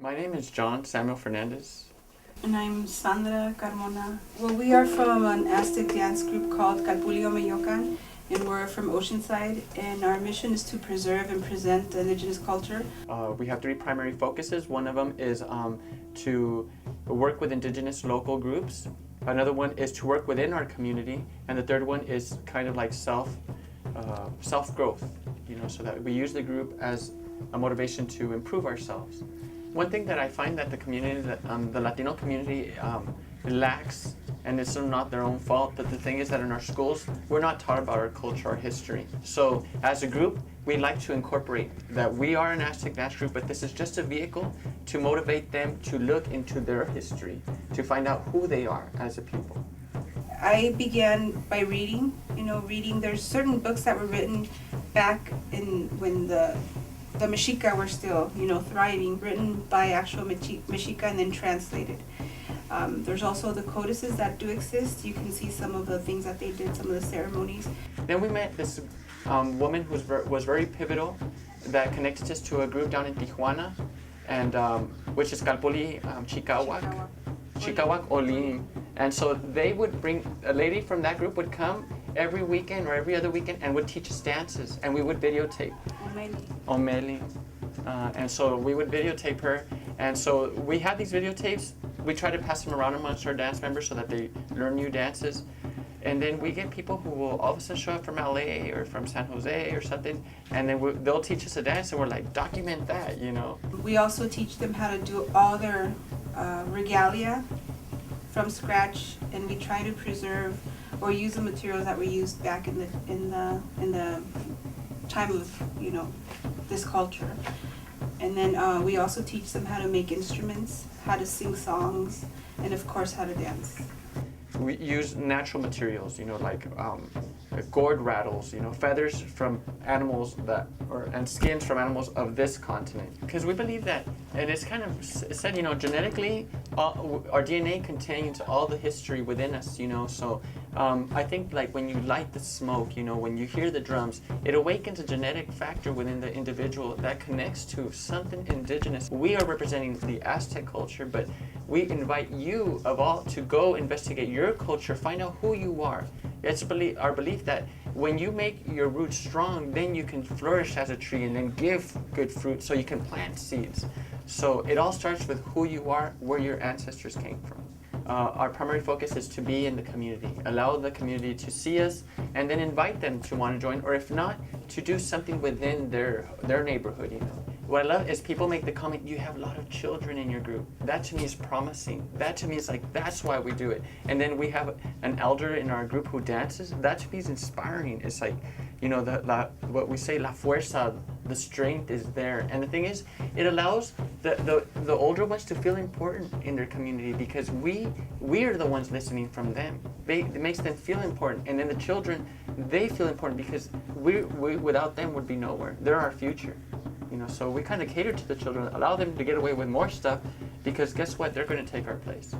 My name is John Samuel Fernandez. And I'm Sandra Carmona. Well, we are from an Aztec dance group called Omeyocan, and we're from Oceanside, and our mission is to preserve and present the indigenous culture. We have three primary focuses. One of them is to work with indigenous local groups. Another one is to work within our community, and the third one is kind of like self-growth, so that we use the group as a motivation to improve ourselves. One thing that I find that the community, the Latino community lacks, and it's not their own fault, but the thing is that in our schools, we're not taught about our culture, our history. So as a group, we like to incorporate that we are an Aztec dance group, but this is just a vehicle to motivate them to look into their history, to find out who they are as a people. I began by reading. There's certain books that were written back when the Mexica were still, thriving, written by actual Mexica and then translated. There's also the codices that do exist. You can see some of the things that they did, some of the ceremonies. Then we met this woman who was very pivotal that connected us to a group down in Tijuana, and which is Calpoli Chicawak Olim. And so they would bring, a lady from that group would come every weekend or every other weekend and would teach us dances, and we would videotape. Omeli. And so we would videotape her, and so we have these videotapes. We try to pass them around amongst our dance members so that they learn new dances. And then we get people who will all of a sudden show up from LA or from San Jose or something, and then they'll teach us a dance, and we're like, document that, We also teach them how to do all their regalia from scratch, and we try to preserve or use the materials that were used back in the time of this culture. And then we also teach them how to make instruments, how to sing songs, and of course how to dance. We use natural materials, like gourd rattles, feathers from animals and skins from animals of this continent. Because we believe that, and it's kind of said, genetically, our DNA contains all the history within us, so I think like when you light the smoke, when you hear the drums, it awakens a genetic factor within the individual that connects to something indigenous. We are representing the Aztec culture, but we invite you of all to go investigate your culture, find out who you are. It's our belief that when you make your roots strong, then you can flourish as a tree and then give good fruit, so you can plant seeds. So it all starts with who you are, where your ancestors came from. Our primary focus is to be in the community, allow the community to see us, and then invite them to want to join, or if not, to do something within their neighborhood. What I love is people make the comment, you have a lot of children in your group. That to me is promising. That to me is like, that's why we do it. And then we have an elder in our group who dances. That to me is inspiring. It's like, what we say, la fuerza, the strength is there. And the thing is, it allows the older ones to feel important in their community, because we are the ones listening from them. It makes them feel important. And then the children, they feel important because we without them would be nowhere. They're our future. So we kind of cater to the children, allow them to get away with more stuff, because guess what? They're going to take our place.